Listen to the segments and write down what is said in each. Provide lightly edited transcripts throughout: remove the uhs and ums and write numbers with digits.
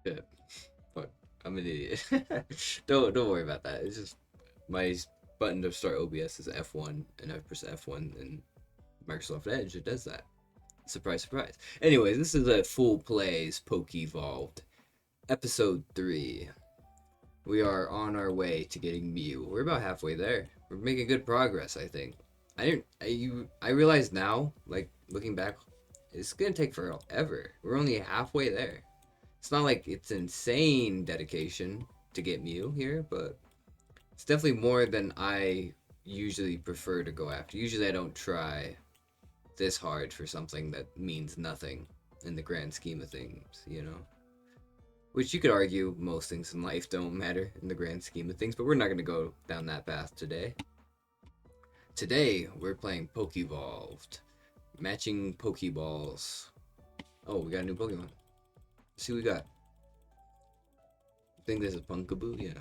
Yeah, fuck, I'm an idiot. Don't worry about that. It's just my button to start OBS is F1, and I press F1, and Microsoft Edge it does that. Surprise, surprise. Anyways, this is a full plays Pokevolved episode 3. We are on our way to getting Mew. We're about halfway there. We're making good progress, I think. I realize now, like looking back, it's gonna take forever. We're only halfway there. It's not like it's insane dedication to get Mew here, but it's definitely more than I usually prefer to go after. Usually I don't try this hard for something that means nothing in the grand scheme of things, you know? Which you could argue most things in life don't matter in the grand scheme of things, but we're not going to go down that path today. Today, we're playing Pokevolved. Matching Pokeballs. Oh, we got a new Pokemon. Let's see what we got. I think this is Punkaboo, yeah.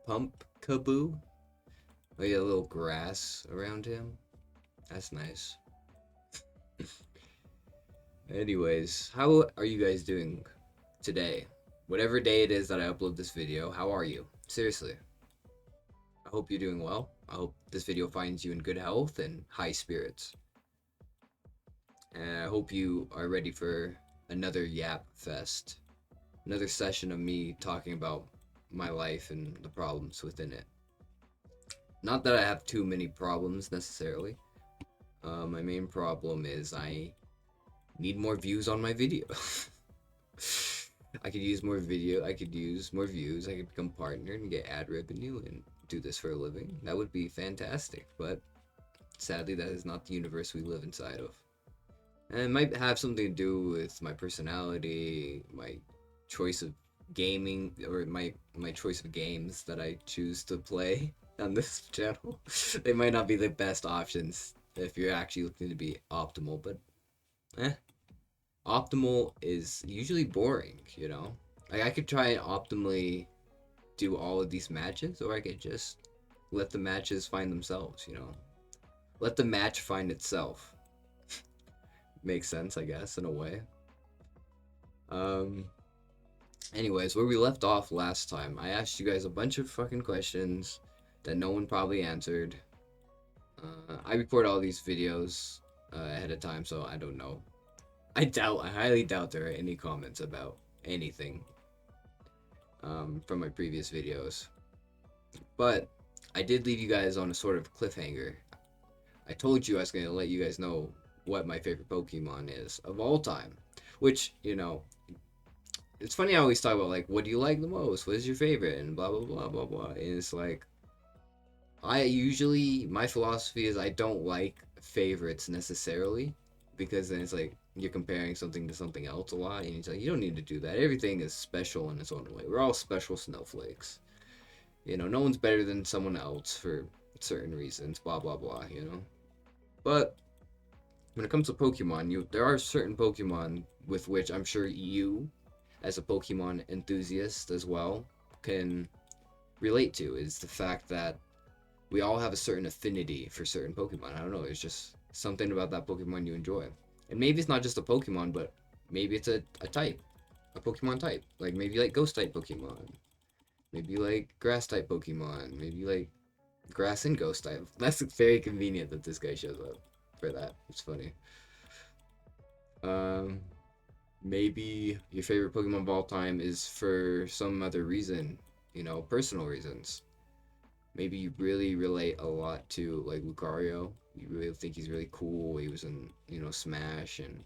Pumpkaboo. Oh, yeah, a little grass around him. That's nice. Anyways, how are you guys doing today? Whatever day it is that I upload this video, how are you? Seriously. I hope you're doing well. I hope this video finds you in good health and high spirits. And I hope you are ready for another Yap Fest. Another session of me talking about my life and the problems within it. Not that I have too many problems necessarily. My main problem is I need more views on my video. I could use more video, I could use more views, I could become partner and get ad revenue and do this for a living. That would be fantastic, but sadly that is not the universe we live inside of. And it might have something to do with my personality, my choice of gaming, or my choice of games that I choose to play on this channel. They might not be the best options if you're actually looking to be optimal, but optimal is usually boring, you know? Like I could try and optimally do all of these matches, or I could just let the matches find themselves, you know? Let the match find itself. Makes sense, I guess, in a way. Um, Anyways, where we left off last time, I asked you guys a bunch of fucking questions that no one probably answered. I record all these videos ahead of time, so I don't know. I highly doubt there are any comments about anything from my previous videos. But I did leave you guys on a sort of cliffhanger. I told you I was going to let you guys know what my favorite Pokemon is of all time. Which, you know, it's funny I always talk about, like, what do you like the most? What is your favorite? And blah, blah, blah, blah, blah. And it's like, my philosophy is I don't like favorites necessarily. Because then it's like, you're comparing something to something else a lot. And it's like, you don't need to do that. Everything is special in its own way. We're all special snowflakes. You know, no one's better than someone else for certain reasons, blah, blah, blah, you know? But when it comes to Pokemon, there are certain Pokemon with which I'm sure you, as a Pokemon enthusiast as well, can relate to, is the fact that we all have a certain affinity for certain Pokemon. I don't know, it's just something about that Pokemon you enjoy. And maybe it's not just a Pokemon, but maybe it's a type, a Pokemon type. Like maybe you like Ghost type Pokemon. Maybe you like Grass type Pokemon. Maybe you like Grass and Ghost type. That's very convenient that this guy shows up for that. It's funny. Um, Maybe your favorite Pokemon of all time is for some other reason, you know, personal reasons. Maybe you really relate a lot to like Lucario. You really think he's really cool. He was in, you know, Smash, and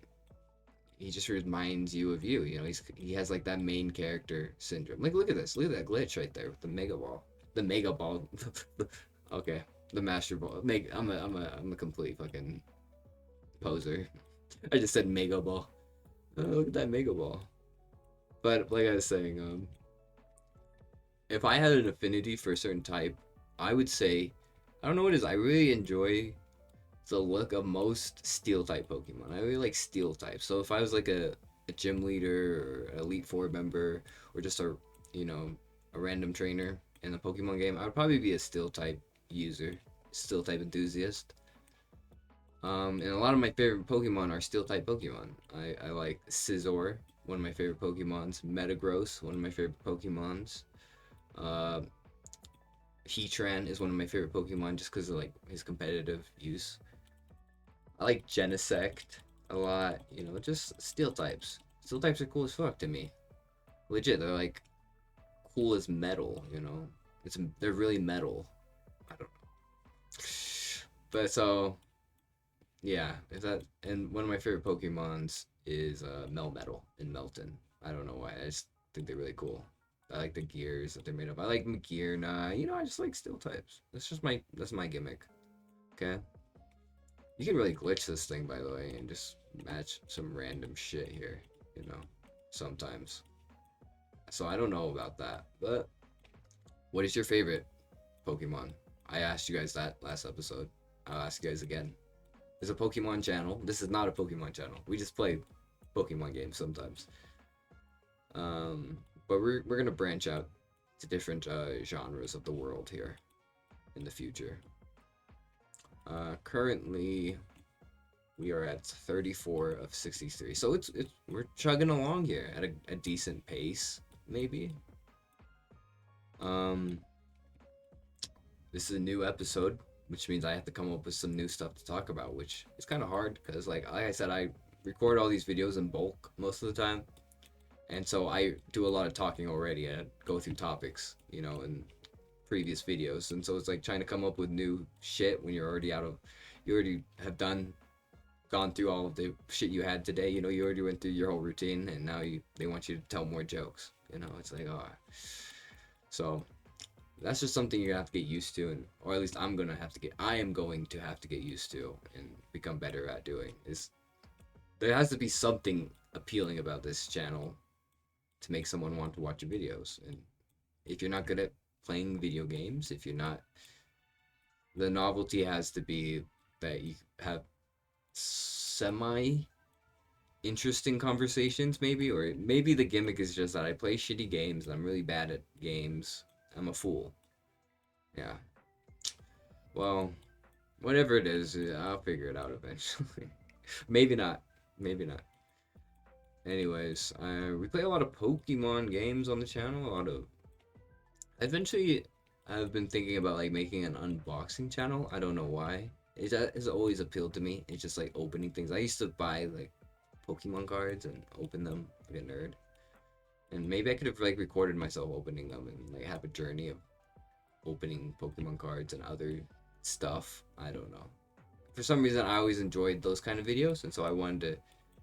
he just reminds you of you. You know, he has like that main character syndrome. Like, look at this. Look at that glitch right there with the Mega Ball. The Mega Ball. Okay, the Master Ball. I'm a complete fucking poser. I just said Mega Ball. Oh, look at that Mega Ball. But like I was saying, if I had an affinity for a certain type, I would say, I don't know what it is. I really enjoy the look of most Steel type Pokemon. I really like Steel type. So if I was like a gym leader or Elite Four member or just a, you know, a random trainer in a Pokemon game, I would probably be a Steel type user, Steel type enthusiast. And a lot of my favorite Pokemon are Steel type Pokemon. I like Scizor. one of my favorite Pokemons. Metagross, one of my favorite Pokemons. Uh, Heatran is one of my favorite Pokemon just because of like his competitive use. I like Genesect a lot. You know, just Steel types. Steel types are cool as fuck to me. Legit, they're like cool as metal. You know, they're really metal. I don't know. But so yeah, is that and one of my favorite Pokemons is Melmetal and Melton. I don't know why. I just think they're really cool. I like the gears that they're made of. I like Magearna. You know, I just like steel types. That's my gimmick. Okay. You can really glitch this thing by the way and just match some random shit here, you know, sometimes. So I don't know about that. But what is your favorite Pokemon? I asked you guys that last episode. I'll ask you guys again. There's a Pokemon channel. This is not a Pokemon channel. We just play Pokemon games sometimes. Um, but we're gonna branch out to different genres of the world here in the future. Currently, we are at 34 of 63, so it's we're chugging along here at a decent pace, maybe. Um, this is a new episode, which means I have to come up with some new stuff to talk about, which is kind of hard because, like I said, I record all these videos in bulk most of the time, and so I do a lot of talking already. I go through topics, you know, in previous videos, and so it's like trying to come up with new shit when you already have gone through all of the shit you had today. You know, you already went through your whole routine, and now they want you to tell more jokes. You know, it's like so that's just something you're gonna have to get used to, and or at least I am going to have to get used to and become better at doing. Is there has to be something appealing about this channel to make someone want to watch your videos, and if you're not good at playing video games, if you're not, the novelty has to be that you have semi interesting conversations, maybe, or maybe the gimmick is just that I play shitty games and I'm really bad at games. I'm a fool. Yeah. Well, whatever it is, I'll figure it out eventually. Maybe not. Maybe not. Anyways, we play a lot of Pokemon games on the channel. A lot of. Eventually, I've been thinking about like making an unboxing channel. I don't know why. It has always appealed to me. It's just like opening things. I used to buy like Pokemon cards and open them like a nerd. And maybe I could have like recorded myself opening them and like have a journey of opening Pokemon cards and other stuff. I don't know. For some reason, I always enjoyed those kind of videos, and so I wanted to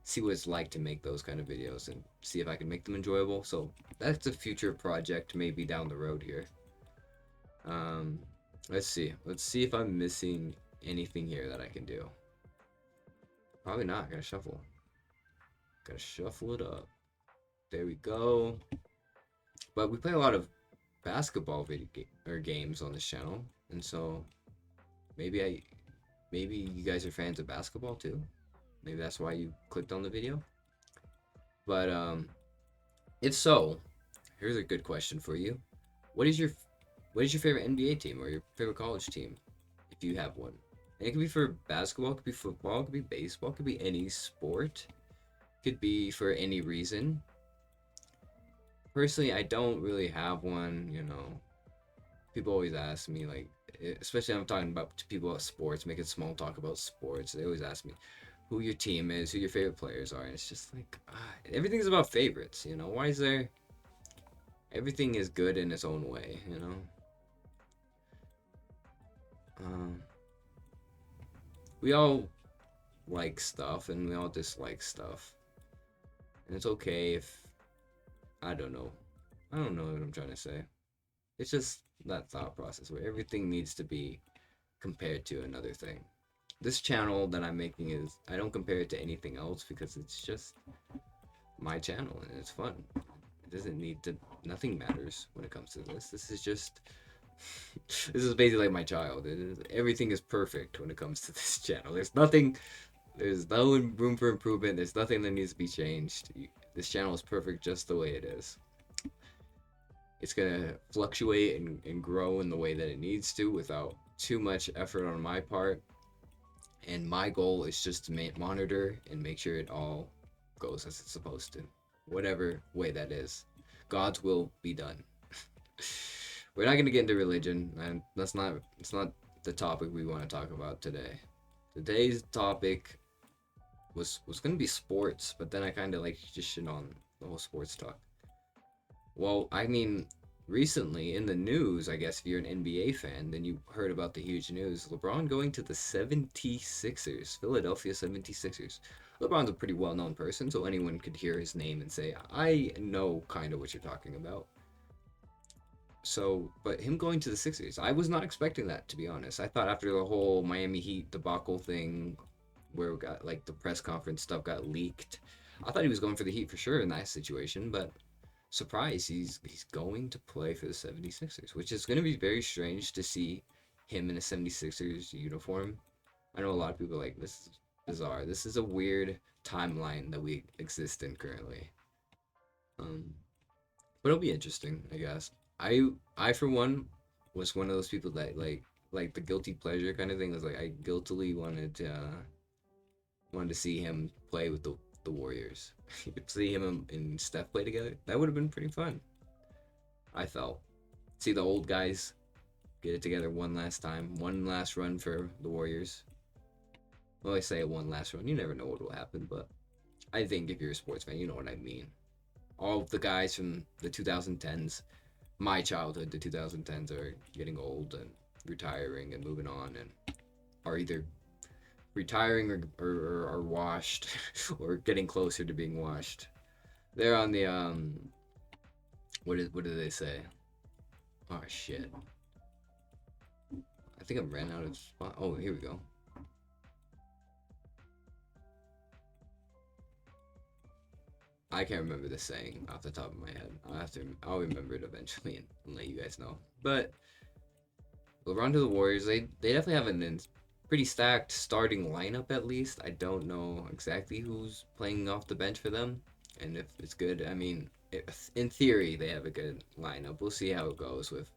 see what it's like to make those kind of videos and see if I can make them enjoyable. So that's a future project, maybe down the road here. Um, let's see. Let's see if I'm missing anything here that I can do. Probably not. Gotta shuffle. Gotta shuffle it up. There we go. But we play a lot of basketball games on this channel, and so maybe you guys are fans of basketball too. Maybe that's why you clicked on the video. But if so, here's a good question for you. What is your favorite NBA team or your favorite college team, if you have one? And it could be for basketball, it could be football, it could be baseball, it could be any sport. It could be for any reason. Personally, I don't really have one, you know. People always ask me, like, especially I'm talking about people about sports, making small talk about sports. They always ask me who your team is, who your favorite players are. And it's just like, everything's about favorites, you know. Why is there. Everything is good in its own way, you know. We all like stuff and we all dislike stuff. And it's okay if I don't know. I don't know what I'm trying to say. It's just that thought process where everything needs to be compared to another thing. This channel that I'm making I don't compare it to anything else because it's just my channel and it's fun. It doesn't need to, nothing matters when it comes to this. This is just, this is basically like my child. Everything is perfect when it comes to this channel. There's no room for improvement. There's nothing that needs to be changed. This channel is perfect just the way it is. It's gonna fluctuate and grow in the way that it needs to without too much effort on my part. And my goal is just to monitor and make sure it all goes as it's supposed to. whatever way that is. God's will be done. We're not gonna get into religion, and that's not it's not the topic we want to talk about today. Today's topic was gonna be sports, but then I kind of like just shit on the whole sports talk. Well, I mean, recently in the news, I guess if you're an NBA fan, then you heard about the huge news. LeBron going to the 76ers, Philadelphia 76ers. LeBron's a pretty well known person, so anyone could hear his name and say, I know kind of what you're talking about. So, but him going to the Sixers, I was not expecting that, to be honest. I thought after the whole Miami Heat debacle thing, where we got like the press conference stuff got leaked, I thought he was going for the Heat for sure in that situation, but surprise, he's going to play for the 76ers, which is going to be very strange to see him in a 76ers uniform. I know a lot of people are like, this is bizarre. This is a weird timeline that we exist in currently. Um, but it'll be interesting, I guess. I for one was one of those people that like the guilty pleasure kind of thing was like I guiltily wanted to see him play with the Warriors. You could see him and Steph play together. That would have been pretty fun. I felt. See the old guys get it together one last time, one last run for the Warriors. Well, I say one last run. You never know what will happen, but I think if you're a sports fan, you know what I mean. All of the guys from the 2010s, my childhood, the 2010s, are getting old and retiring and moving on and are either retiring or are washed or getting closer to being washed. They're on the what do they say? Oh shit. I think I ran out of spot. Oh, here we go. I can't remember the saying off the top of my head. I'll remember it eventually and let you guys know. But LeBron to the Warriors, they definitely have a pretty stacked starting lineup at least. I don't know exactly who's playing off the bench for them and if it's good. I mean, in theory, they have a good lineup. We'll see how it goes with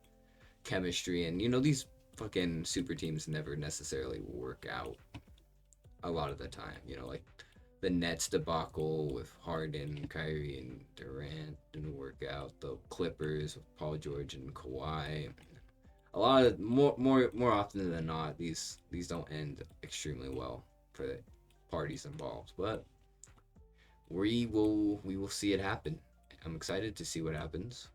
chemistry and these fucking super teams never necessarily work out a lot of the time. Like the Nets debacle with Harden, Kyrie, and Durant didn't work out. The Clippers with Paul George and Kawhi. A lot of more often than not, these don't end extremely well for the parties involved. But we will see it happen. I'm excited to see what happens.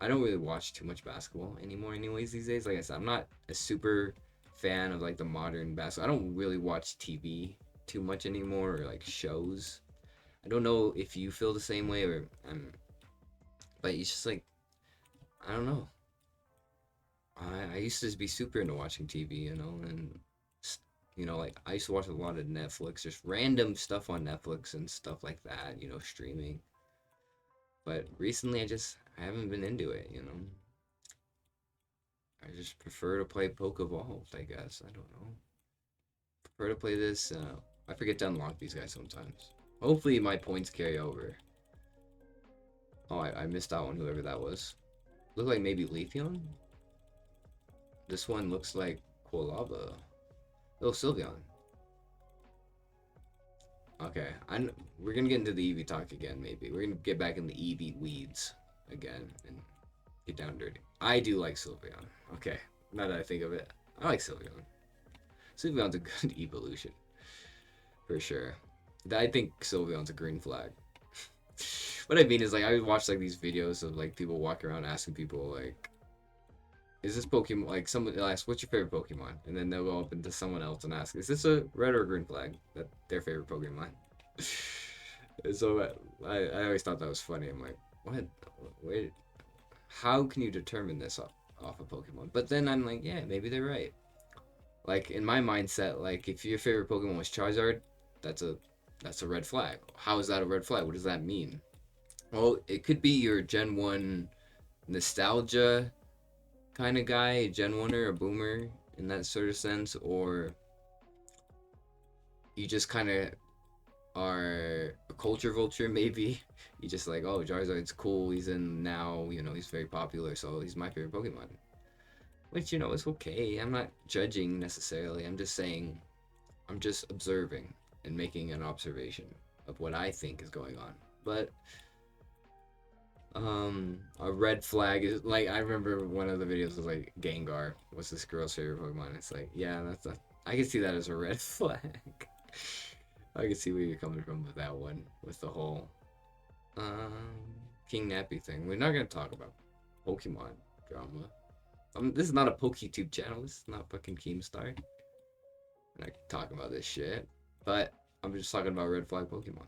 I don't really watch too much basketball anymore, anyways. These days, like I said, I'm not a super fan of like the modern basketball. I don't really watch TV too much anymore or like shows. I don't know if you feel the same way or but it's just like I don't know. I used to be super into watching TV, and like I used to watch a lot of Netflix, just random stuff on Netflix and stuff like that, streaming. But recently, I haven't been into it. I just prefer to play Pokevolv, I guess. I don't know. Prefer to play this. I forget to unlock these guys sometimes. Hopefully, my points carry over. Oh, I missed out on whoever that was. Looked like maybe Leafeon? This one looks like Quilava. Oh, Sylveon. Okay, we're gonna get into the Eevee talk again, maybe. We're gonna get back in the Eevee weeds again and get down dirty. I do like Sylveon. Okay, now that I think of it, I like Sylveon. Sylveon's a good evolution. For sure. I think Sylveon's a green flag. What I mean is, like, I watch, like, these videos of, like, people walking around asking people, like, is this Pokemon, like, someone will ask, what's your favorite Pokemon? And then they'll go up into someone else and ask, is this a red or green flag? That their favorite Pokemon. So I always thought that was funny. I'm like, what? Wait, how can you determine this off a Pokemon? But then I'm like, yeah, maybe they're right. Like, in my mindset, like, if your favorite Pokemon was Charizard, that's a red flag. How is that a red flag? What does that mean? Well, it could be your Gen 1 nostalgia kind of guy, a Gen 1er, a boomer in that sort of sense, or you just kind of are a culture vulture, maybe. You just like, oh, Charizard's cool, he's in now, he's very popular, so he's my favorite Pokemon. Which, is okay. I'm not judging necessarily. I'm just saying, I'm just observing and making an observation of what I think is going on. But a red flag is like, I remember one of the videos was like Gengar was this girl's favorite Pokemon. It's like, yeah, that's a, I can see that as a red flag. I can see where you're coming from with that one, with the whole King Nappy thing. We're not gonna talk about Pokemon drama. This is not a PokeTube channel. This is not fucking Keemstar. I'm not talking about this shit. But I'm just talking about red flag Pokemon,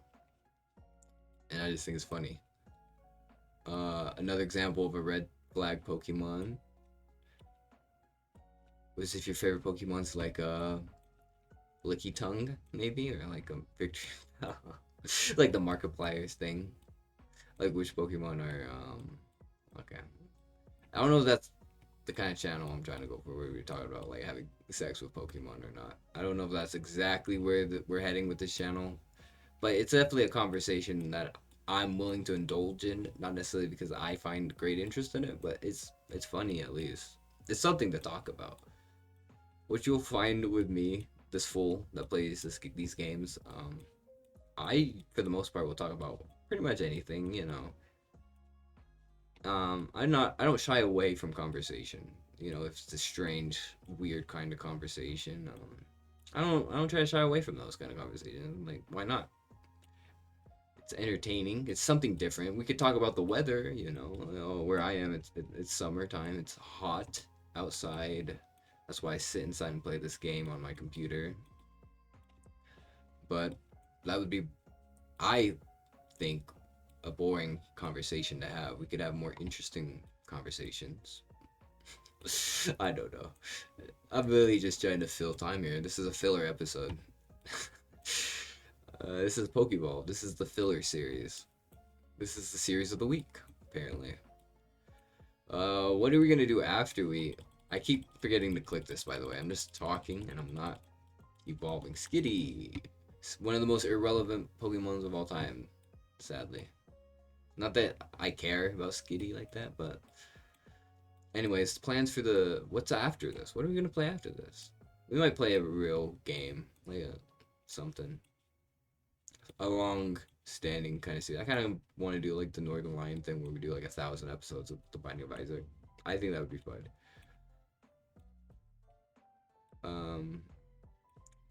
and I just think it's funny. Another example of a red flag Pokemon was if your favorite Pokemon's like a Licky Tongue, maybe, or like a Victory, like the Markiplier's thing. Like which Pokemon are okay. I don't know if that's the kind of channel I'm trying to go for, where we're talking about like having sex with Pokemon or not. I don't know if that's exactly where we're heading with this channel, but it's definitely a conversation that I'm willing to indulge in. Not necessarily because I find great interest in it, but it's funny at least. It's something to talk about. What you'll find with me, this fool that plays these games, I for the most part will talk about pretty much anything, you know. I don't shy away from conversation. You know, if it's a strange, weird kind of conversation, I don't try to shy away from those kind of conversations. Like, why not? It's entertaining. It's something different. We could talk about the weather. You know, where I am, it's summertime. It's hot outside. That's why I sit inside and play this game on my computer. But that would be, I think, a boring conversation to have. We could have more interesting conversations. I don't know. I'm really just trying to fill time here. This is a filler episode. This is Pokevolv. This is the filler series. This is the series of the week, apparently. What are we gonna do after we? I keep forgetting to click this, by the way. I'm just talking and I'm not evolving. Skitty, one of the most irrelevant Pokemons of all time, sadly. Not that I care about Skitty like that, but anyways, plans for the what's after this? What are we gonna play after this? We might play a real game, like something, a long-standing kind of series. I kind of want to do like the Northern Lion thing, where we do like 1,000 episodes of The Binding of Isaac. I think that would be fun.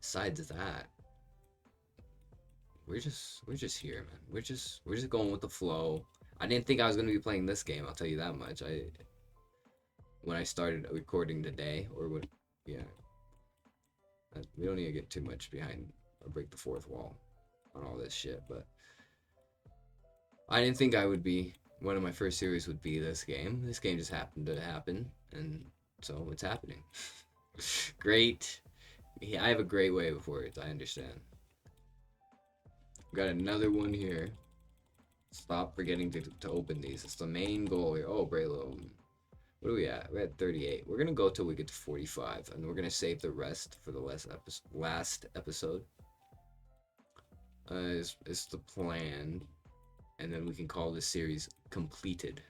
Besides that, we're just here, man. We're just going with the flow. I didn't think I was gonna be playing this game. I'll tell you that much. When I started recording today, or what? Yeah, we don't need to get too much behind or break the fourth wall on all this shit. But I didn't think I would be. One of my first series would be this game. This game just happened to happen, and so it's happening. Great. Yeah, I have a great way before it. I understand. Got another one here. Stop forgetting to open these. It's the main goal here. Oh, Braylo. What are we at? We're at 38. We're going to go till we get to 45. And we're going to save the rest for the last episode. Is the plan. And then we can call this series completed.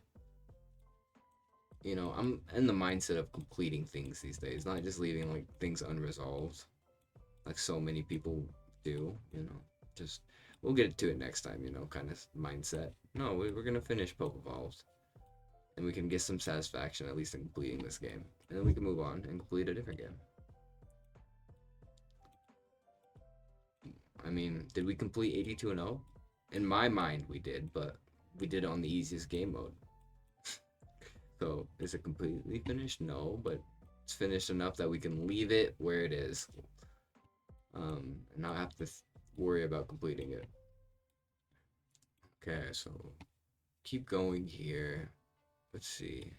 You know, I'm in the mindset of completing things these days. Not just leaving, like, things unresolved. Like so many people do, you know. Just, we'll get to it next time, you know, kind of mindset. No, we're going to finish Pokevolv. And we can get some satisfaction, at least in completing this game. And then we can move on and complete a different game. I mean, did we complete 82 and 0? In my mind, we did, but we did it on the easiest game mode. So, is it completely finished? No, but it's finished enough that we can leave it where it is. And not have to worry about completing it. Okay, so keep going here. Let's see.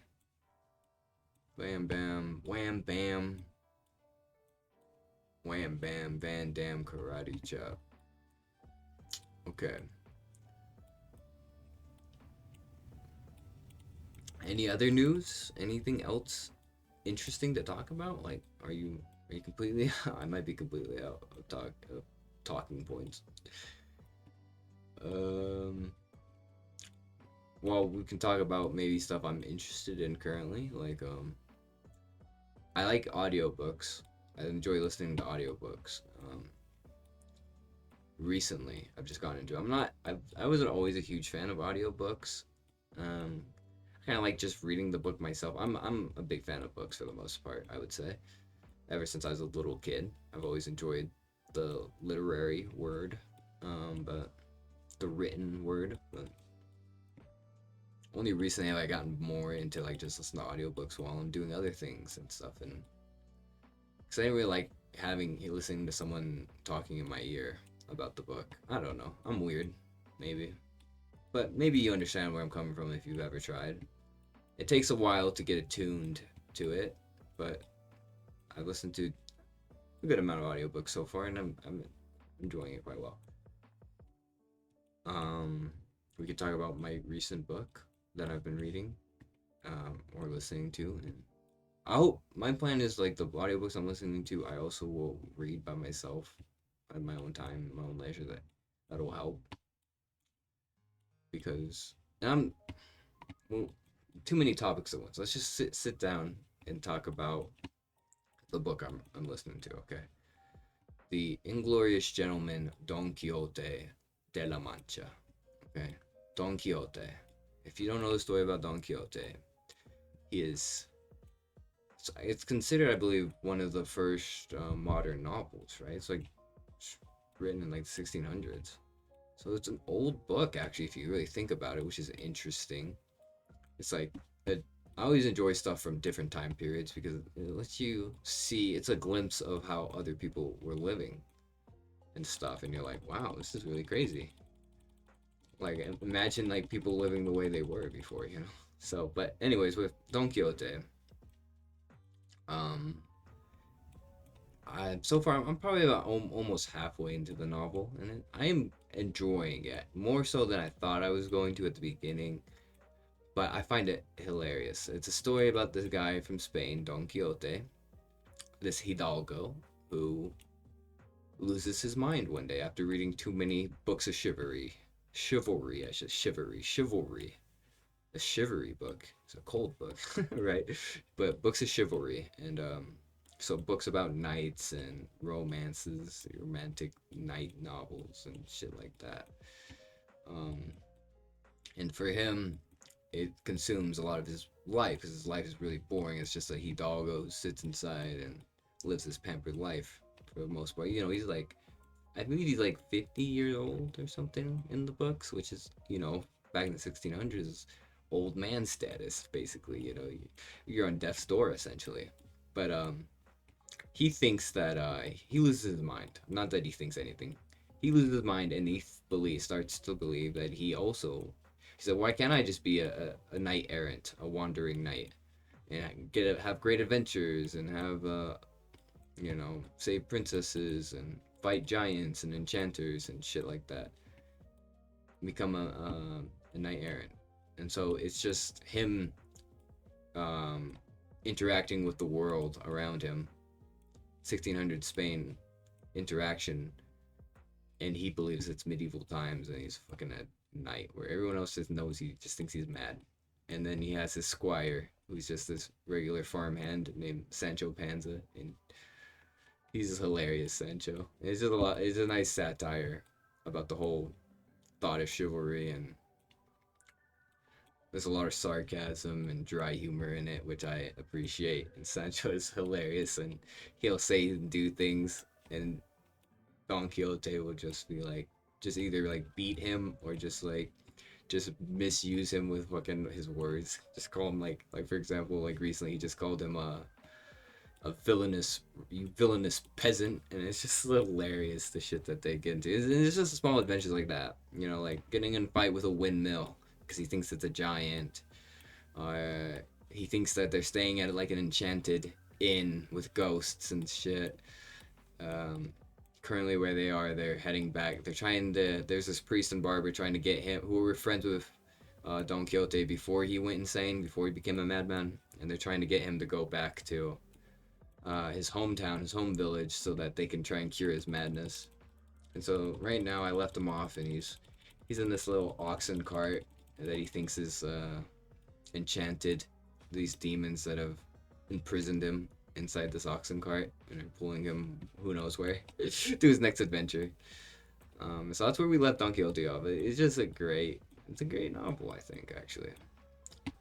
Bam, bam, wham, bam. Wham, bam, Van Dam, karate chop. Okay. Any other news? Anything else interesting to talk about? Like, are you completely? I might be completely out of talking points. Well, we can talk about maybe stuff I'm interested in currently. Like, I like audiobooks. I enjoy listening to audiobooks. recently I've just gotten into. I wasn't always a huge fan of audiobooks. Um, kind of like just reading the book myself. I'm a big fan of books for the most part, I would say. Ever since I was a little kid, I've always enjoyed the literary word, but the written word. But only recently have I gotten more into like just listening to audiobooks while I'm doing other things and stuff. And because I didn't really like listening to someone talking in my ear about the book. I don't know. I'm weird, maybe. But maybe you understand where I'm coming from if you've ever tried. It takes a while to get attuned to it, but I've listened to a good amount of audiobooks so far, and I'm enjoying it quite well. Um, we could talk about my recent book that I've been reading, or listening to, and I hope my plan is like the audiobooks I'm listening to, I also will read by myself at my own time, my own leisure. That'll help because I'm well, too many topics at once. Let's just sit down and talk about the book I'm listening to. Okay, The Inglorious Gentleman Don Quixote de la Mancha. Okay, Don Quixote. If you don't know the story about Don Quixote, he is. It's considered, I believe, one of the first modern novels. Right? It's written in like the 1600s. So it's an old book, actually, if you really think about it, which is interesting. It's like a, I always enjoy stuff from different time periods because it lets you see. It's a glimpse of how other people were living and stuff, and you're like, wow, this is really crazy. Like imagine like people living the way they were before, you know. So, but anyways, with Don Quixote, um, I so far I'm probably about almost halfway into the novel, and I am enjoying it more so than I thought I was going to at the beginning. But I find it hilarious. It's a story about this guy from Spain, Don Quixote, this Hidalgo, who loses his mind one day after reading too many books of chivalry. Chivalry, I should chivalry. A chivalry book. It's a cold book, right? But books of chivalry and so books about knights and romances, romantic knight novels and shit like that. Um, and for him, it consumes a lot of his life because his life is really boring. It's just a Hidalgo who sits inside and lives this pampered life for the most part. You know, he's like, I believe he's like 50 years old or something in the books, which is, back in the 1600s, old man status, basically. You know, you're on death's door essentially. But he thinks that he loses his mind. Not that he thinks anything. He loses his mind and starts to believe that he said, why can't I just be a knight errant, a wandering knight, and have great adventures and have save princesses and fight giants and enchanters and shit like that. Become a knight errant, and so it's just him um, interacting with the world around him. 1600 Spain interaction, and he believes it's medieval times, and he's fucking a knight where everyone else just knows he just thinks he's mad. And then he has his squire, who's just this regular farmhand named Sancho Panza, and he's just hilarious, Sancho. It's just a lot. It's a nice satire about the whole thought of chivalry, and there's a lot of sarcasm and dry humor in it, which I appreciate. And Sancho is hilarious, and he'll say and do things, and Don Quixote will just be like, just either like beat him or just misuse him with fucking his words. Just call him like for example, like recently he just called him a villainous, you villainous peasant, and it's just hilarious the shit that they get into. It's just small adventures like that, like getting in a fight with a windmill because he thinks it's a giant, or he thinks that they're staying at like an enchanted inn with ghosts and shit. Currently where they are, they're heading back. There's this priest and barber trying to get him, who were friends with Don Quixote before he went insane, before he became a madman, and they're trying to get him to go back to his hometown, his home village, so that they can try and cure his madness. And so right now I left him off, and he's in this little oxen cart that he thinks is enchanted. These demons that have imprisoned him inside this oxen cart and are pulling him who knows where to his next adventure. So that's where we left Don Quixote off. It's just it's a great novel, I think, actually.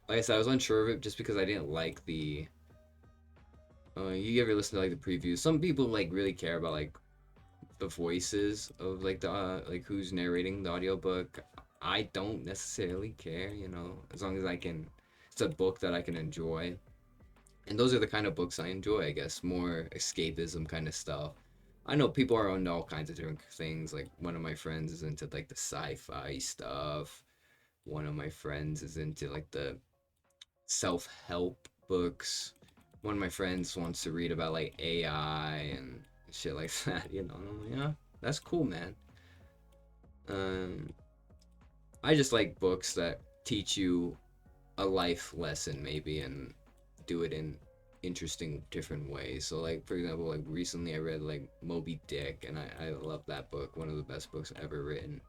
Like I said, I was unsure of it just because I didn't like the. You ever listen to like the previews? Some people like really care about like the voices of like the like who's narrating the audiobook. I don't necessarily care, as long as I can. It's a book that I can enjoy, and those are the kind of books I enjoy. I guess more escapism kind of stuff. I know people are into all kinds of different things. Like one of my friends is into like the sci-fi stuff. One of my friends is into like the self-help books. One of my friends wants to read about like AI and shit like that. Yeah, that's cool, man. Um, I just like books that teach you a life lesson, maybe, and do it in interesting, different ways. So, like for example, like recently I read like Moby Dick, and I love that book. One of the best books ever written,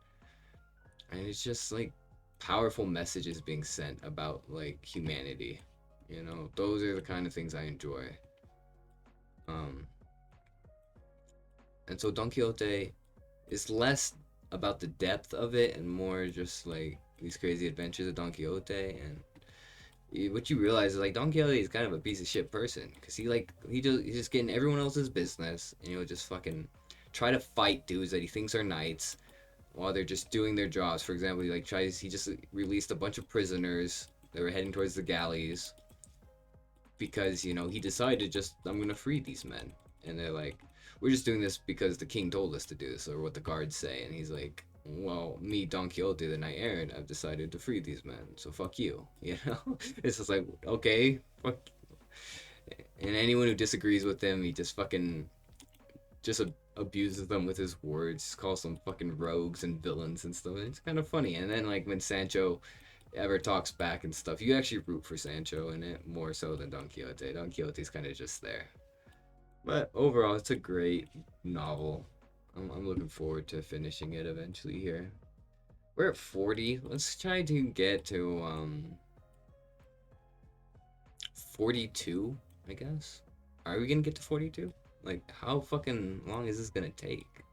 and it's just like powerful messages being sent about like humanity. Those are the kind of things I enjoy. Um, and so Don Quixote is less about the depth of it and more just like these crazy adventures of Don Quixote. And what you realize is like Don Quixote is kind of a piece of shit person because he's just getting everyone else's business, and he'll just fucking try to fight dudes that he thinks are knights while they're just doing their jobs. For example, he just released a bunch of prisoners that were heading towards the galleys because he decided, just, I'm gonna free these men, and they're like, we're just doing this because the king told us to do this, or what the guards say. And he's like, well, me, Don Quixote, the knight errant, I've decided to free these men, so fuck you. It's just like, okay, fuck. And anyone who disagrees with him, he just fucking just abuses them with his words, calls them fucking rogues and villains and stuff. It's kind of funny. And then like when Sancho ever talks back and stuff, you actually root for Sancho in it more so than Don Quixote. Don Quixote's kind of just there. But overall, it's a great novel. I'm looking forward to finishing it eventually here. We're at 40. Let's try to get to 42, I guess. Are we gonna get to 42? Like, how fucking long is this gonna take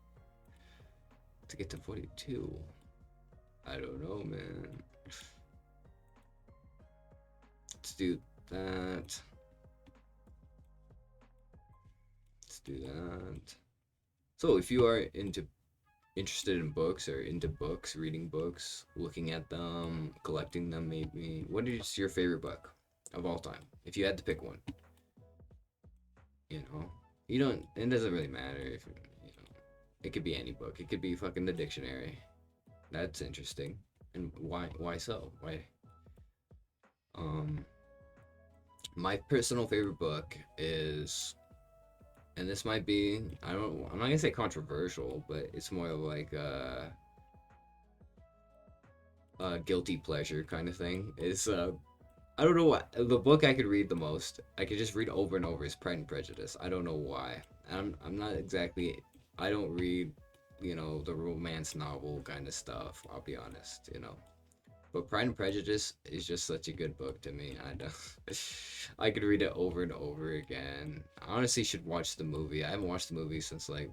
to get to 42? I don't know, man. Let's do that. Let's do that. So, if you are interested in books or into books, reading books, looking at them, collecting them, maybe, what is your favorite book of all time? If you had to pick one, you know, you don't. It doesn't really matter if it could be any book. It could be fucking the dictionary. That's interesting. And why? Why so? Why? Um, my personal favorite book is, and this might be, I'm not gonna say controversial, but it's more of like a guilty pleasure kind of thing. Is I don't know what the book I could read the most. I could just read over and over is Pride and Prejudice. I don't know why. I'm not exactly. I don't read, the romance novel kind of stuff. I'll be honest. But Pride and Prejudice is just such a good book to me. I don't. I could read it over and over again. I honestly should watch the movie. I haven't watched the movie since like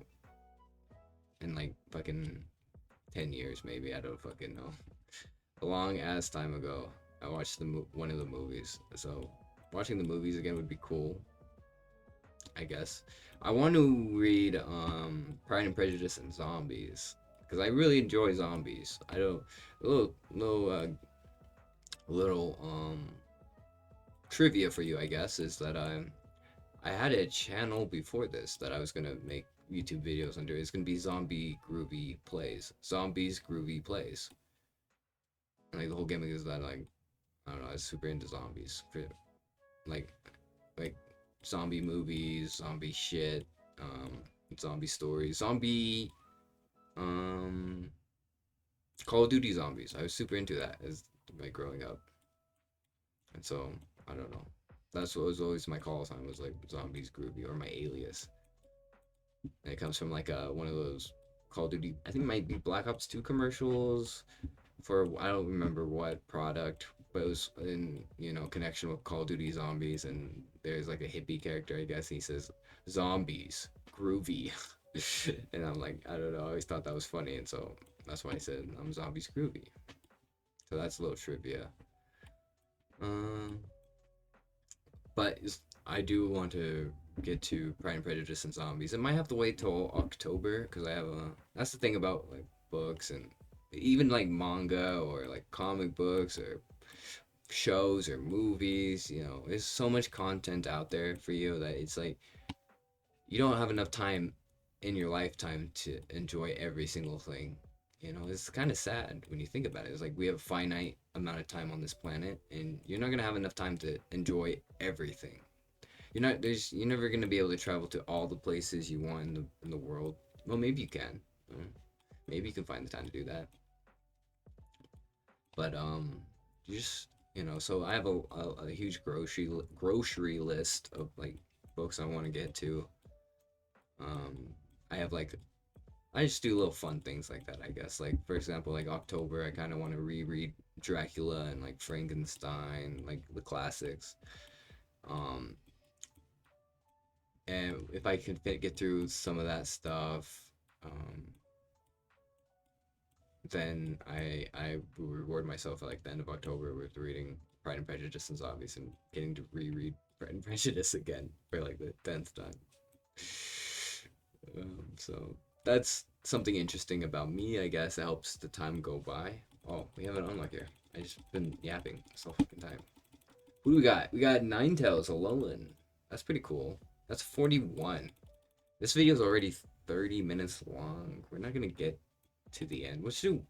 in like fucking 10 years maybe. I don't fucking know. A long ass time ago, I watched one of the movies. So watching the movies again would be cool, I guess. I want to read Pride and Prejudice and Zombies because I really enjoy zombies. I don't little trivia for you, I guess, is that I had a channel before this that I was gonna make YouTube videos under. It's gonna be Zombie Groovy Plays. Zombies Groovy Plays. And, like the whole gimmick is that like I don't know, I was super into zombies. Like like zombie movies, zombie shit, zombie stories, zombie um Call of Duty zombies. I was super into that as like growing up. And so I don't know. That's what was always my call sign, was like zombies groovy, or my alias. And it comes from like one of those Call of Duty, I think it might be Black Ops 2 commercials for, I don't remember what product, but it was in connection with Call of Duty zombies. And there's like a hippie character, I guess. He says zombies groovy. And I'm like, I don't know, I always thought that was funny, and so that's why I said I'm Zombies Groovy. So that's a little trivia. Um, but I do want to get to Pride and Prejudice and Zombies. It might have to wait till October because I have a. That's the thing about like books and even like manga or like comic books or shows or movies. You know, there's so much content out there for you that it's like you don't have enough time in your lifetime to enjoy every single thing. You know, it's kind of sad when you think about it. It's like we have a finite amount of time on this planet, and you're not gonna have enough time to enjoy everything. You're never gonna be able to travel to all the places you want in the world. Well, maybe you can. Maybe you can find the time to do that. But you just so I have a huge grocery list of like books I want to get to. Um, I have like I just do little fun things like that, I guess. Like for example, like October, I kind of want to reread Dracula and like Frankenstein, like the classics. Um, and if I can get through some of that stuff, then I will reward myself at like the end of October with reading Pride and Prejudice and Zombies and getting to reread Pride and Prejudice again for like the 10th time. So that's something interesting about me, I guess. It helps the time go by. Oh, we have an unlock here. I just been yapping this whole fucking time. Who do we got? We got Ninetales Alolan. That's pretty cool. That's 41. This video is already 30 minutes long. We're not gonna get to the end. Let's do.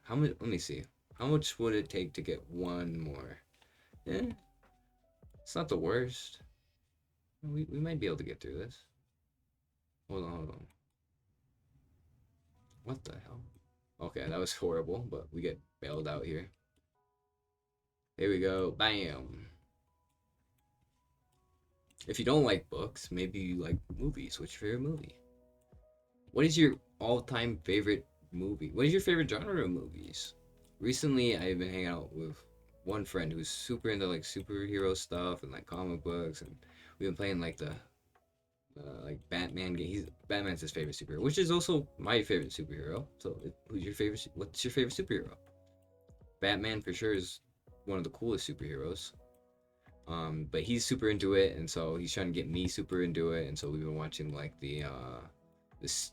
How much? Let me see. How much would it take to get one more? Eh, it's not the worst. We might be able to get through this. Hold on, hold on. What the hell? Okay, that was horrible, but we get bailed out here. Here we go. Bam. If you don't like books, maybe you like movies. What's your favorite movie? What is your all-time favorite movie? What is your favorite genre of movies? Recently, I've been hanging out with one friend who's super into like superhero stuff and like comic books, and we've been playing like the like Batman game. Batman's his favorite superhero, which is also my favorite superhero. So, who's your favorite? What's your favorite superhero? Batman for sure is one of the coolest superheroes. But he's super into it, and so he's trying to get me super into it, and so we've been watching like the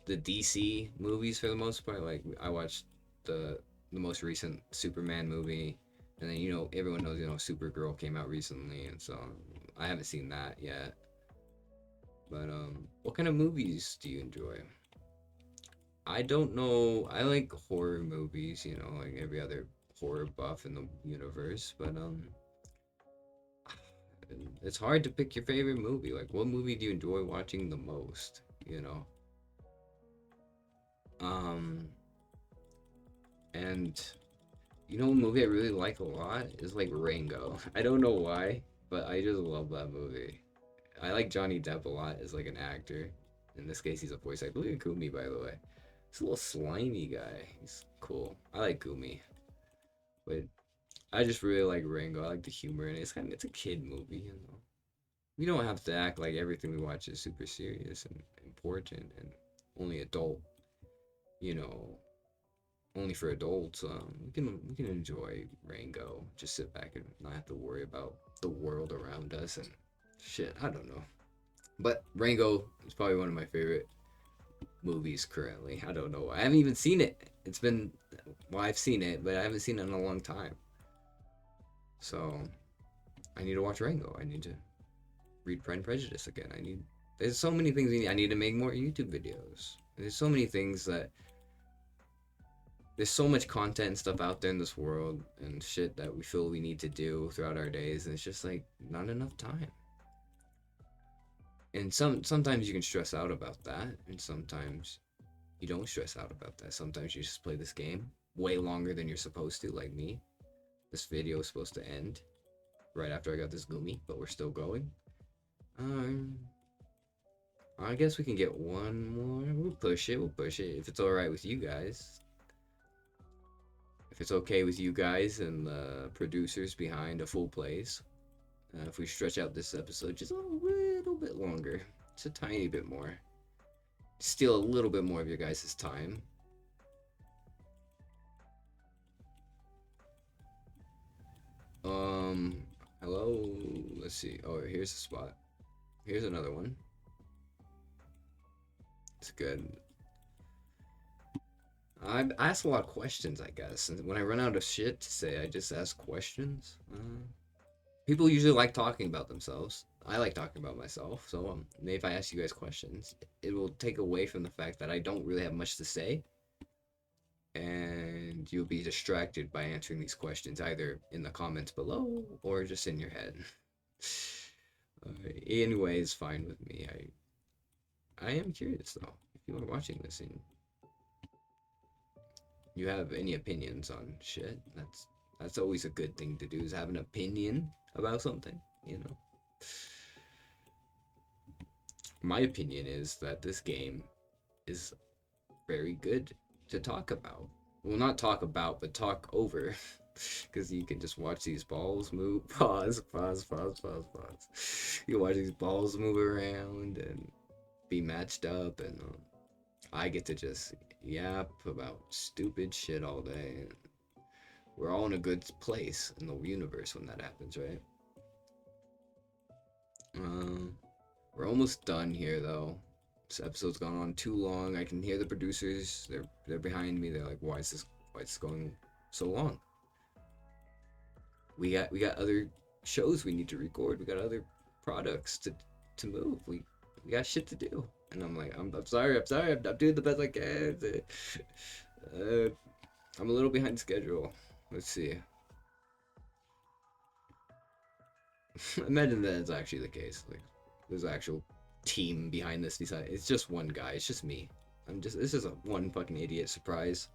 DC movies for the most part. Like I watched the most recent Superman movie, and then everyone knows Supergirl came out recently, and so I haven't seen that yet. But what kind of movies do you enjoy? I don't know. I like horror movies, like every other horror buff in the universe, but it's hard to pick your favorite movie. Like, what movie do you enjoy watching the most? Um, and a movie I really like a lot is like Rango. I don't know why, but I just love that movie. I like Johnny Depp a lot as like an actor. In this case, he's a voice actor. Look at Kumi, by the way. He's a little slimy guy. He's cool. I like Kumi, but I just really like Rango. I like the humor in it. It's a kid movie. We don't have to act like everything we watch is super serious and important and only adult, you know, only for adults. We can enjoy Rango. Just sit back and not have to worry about the world around us and shit. I don't know, but Rango is probably one of my favorite movies currently. I don't know. I haven't even seen it. I've seen it, but I haven't seen it in a long time. So I need to watch Rango. I need to read Pride and Prejudice again. There's so many things I need to make more YouTube videos. There's so many things that there's so much content and stuff out there in this world and shit that we feel we need to do throughout our days, and it's just like not enough time. And sometimes you can stress out about that, and sometimes you don't stress out about that. Sometimes you just play this game way longer than you're supposed to, like me. This video is supposed to end right after I got this Gumi, but we're still going. I guess we can get one more. We'll push it. We'll push it if it's all right with you guys. If it's okay with you guys and the producers behind a full plays. If we stretch out this episode just a little bit longer, just a tiny bit more. steal a little bit more of your guys' time. Um, hello. Let's see. Oh, here's a spot. Here's another one. It's good. I ask a lot of questions, I guess. And when I run out of shit to say, I just ask questions. People usually like talking about themselves. I like talking about myself. So maybe if I ask you guys questions, it will take away from the fact that I don't really have much to say. And you'll be distracted by answering these questions either in the comments below or just in your head. Anyway, it's fine with me. I am curious though. If you are watching this and you have any opinions on shit, that's always a good thing to do, is have an opinion about something, you know. My opinion is that this game is very good to talk about. Well, not talk about, but talk over. Because you can just watch these balls move. Pause, pause, pause, pause, pause. You watch these balls move around and be matched up, and I get to just yap about stupid shit all day. We're all in a good place in the universe when that happens, right? We're almost done here, though. This episode's gone on too long. I can hear the producers. They're behind me. They're like, why is this going so long? We got other shows we need to record. We got other products to move. We got shit to do. And I'm like, I'm sorry. I'm doing the best I can. I'm a little behind schedule. Let's see. Imagine that it's actually the case. Like, there's an actual team behind this. It's just one guy. It's just me. This is a one fucking idiot surprise.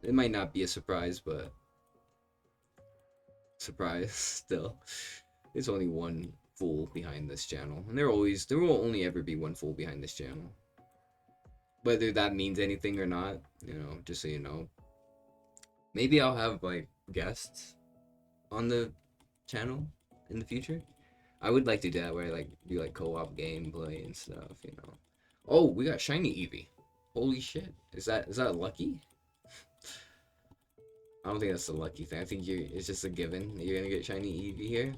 It might not be a surprise, but surprise still. There's only one fool behind this channel, and there will only ever be one fool behind this channel. Whether that means anything or not, just so you know. Maybe I'll have like guests on the channel in the future. I would like to do that, where I like do like co-op gameplay and stuff. Oh, we got shiny Eevee. Holy shit. Is that lucky? I don't think that's the lucky thing. I think it's just a given that you're gonna get shiny Eevee here.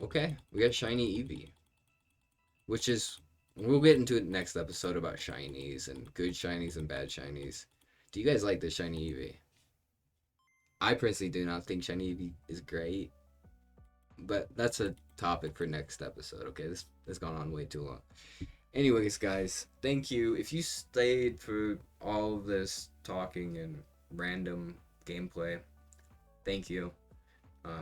Okay, we got shiny Eevee, which is, we'll get into it next episode about shinies and good shinies and bad shinies. Do you guys like the shiny Eevee? I personally do not think shiny Eevee is great, but that's a topic for next episode. Okay, this has gone on way too long. Anyways, guys, thank you. If you stayed for all of this talking and random gameplay, thank you.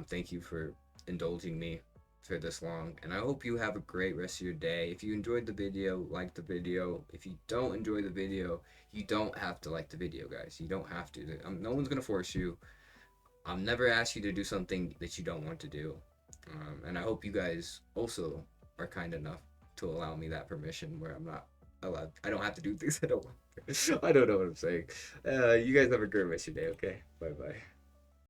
Thank you for indulging me for this long, and I hope you have a great rest of your day. If you enjoyed the video, like the video. If you don't enjoy the video, you don't have to like the video, guys. You don't have to. No one's gonna force you. I'll never ask you to do something that you don't want to do. And I hope you guys also are kind enough to allow me that permission, where I'm not allowed. I don't have to do things I don't want. I don't know what I'm saying. You guys have a great rest of your day, okay? Bye bye.